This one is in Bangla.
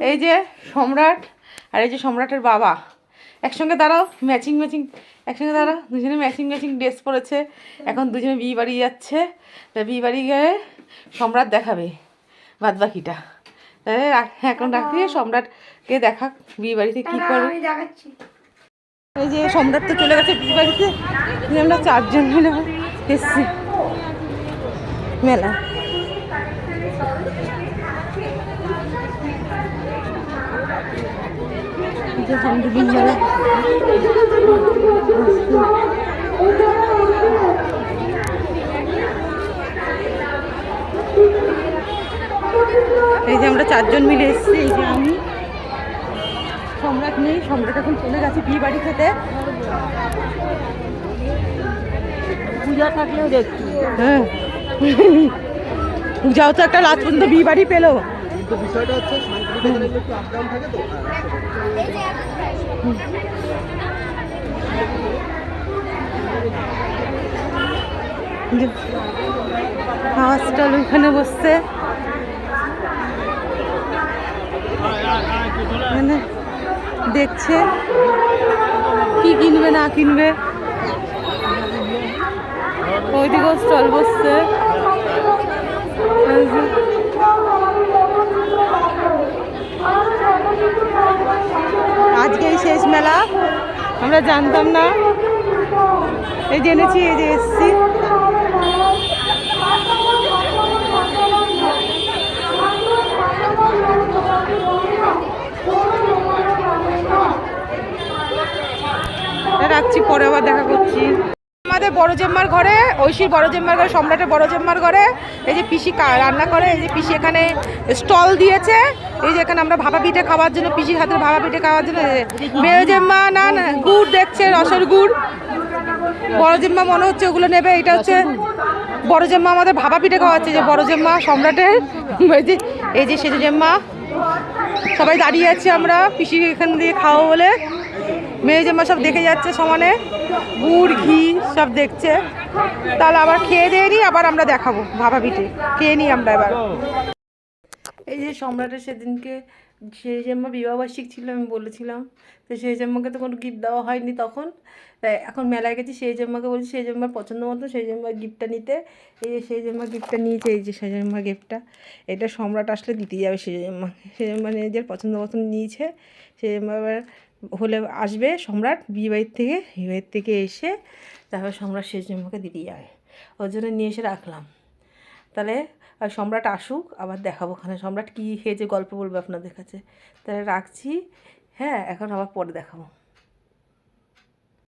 এই যে সম্রাট আর এই যে সম্রাটের বাবা একসঙ্গে দাঁড়াও, ম্যাচিং ম্যাচিং একসঙ্গে দাঁড়াও, দুজনে ম্যাচিং ম্যাচিং ড্রেস পরেছে। এখন দুজনে বিয়ে বাড়ি যাচ্ছে, তা বিয়ে বাড়ি গিয়ে সম্রাট দেখাবে বাদ বাকিটা। তাহলে এখন রাখি সম্রাটকে দেখা বিয়ে বাড়িতে কী করবে। এই যে সম্রাট তো চলে গেছে বিয়ে বাড়িতে, আমরা 4 জন মিলে এসছি মেলা। এই যে আমরা 4 জন মিলে এসেছি। এই যে আমি, সম্রাট নেই, সম্রাট এখন চলে গেছে বিয়ে বাড়ি খেতে। পূজা থাকলেও দেখছি, হ্যাঁ পূজাও তো একটা লাস্ট পর্যন্ত বিয়ে বাড়ি পেলো। কিন্তু বিষয়টা হচ্ছে শান্তিনিকেতনে একটু আপ ডাউন থাকে তো। খাওয়া স্টল ওইখানে বসছে, মানে দেখছে কি কিনবে না কিনবে। ওইদিকেও স্টল বসছে। আজকেই শেষ মেলা, আমরা জানতাম না, এই জেনেছি, এই যে এসছি। রাখছি, পরে আবার দেখা করছি। আমাদের বড় জেম্মার ঘরে, ঐশীর বড় জেম্মার ঘরে, সম্রাটের বড় জেম্মার ঘরে এই যে পিসি রান্না করে। এই যে পিসি এখানে স্টল দিয়েছে। এই যে এখানে আমরা ভাপা পিঠে খাওয়ার জন্য, পিসির হাতের ভাপা পিঠে খাওয়ার জন্য মেয়ে জেম্মা না গুড় দেখছে, রসের গুড়। বড় জেম্মা মনে হচ্ছে ওগুলো নেবে। এটা হচ্ছে বড় জেম্মা আমাদের ভাপা পিঠে খাওয়াচ্ছে, যে বড় জেম্মা সম্রাটের। এই যে সেজে জেম্মা, সবাই দাঁড়িয়ে আছি আমরা পিসি এখান দিয়ে খাওয়া বলে। মেয়ে জামা সব দেখে যাচ্ছে সমানে, গুড় ঘি সব দেখছে। তাহলে আবার খেয়ে দিয়ে নিই, আবার আমরা দেখাবো ভাপা পিঠে খেয়ে নিই আমরা এবার। এই যে সম্রাটের সেদিনকে সেই জাম্মা বিবাহবার্ষিক ছিল, আমি বলেছিলাম, তো সেই জাম্মাকে তো কোনো গিফট দেওয়া হয়নি তখন। তাই এখন মেলায় গেছি, সেই জাম্মাকে বলছি সেই জাম্মার পছন্দ মতো সেই জাম্মার গিফটটা নিতে। এই যে সেই জাম্মার গিফটটা নিয়েছে, এই যে সেই জাম্মার গিফটটা, এটা সম্রাট আসলে দিতে যাবে সেই জাম্মা। সেই জাম্মা নিজের পছন্দ মতন নিয়েছে। সেই জাম্মা এবার হলে আসবে সম্রাট বিয়েবাড়ির থেকে, বিয়েবাড়ির থেকে এসে তারপর সম্রাট সেই জাম্মাকে দিতে যাবে। ওর জন্য নিয়ে এসে রাখলাম। তাহলে আর সম্রাট আসুক, আবার দেখাবো ওখানে সম্রাট কী খেয়েছে, গল্প বলবে আপনাদের কাছে। তাহলে রাখছি, হ্যাঁ এখন আবার পরে দেখাবো।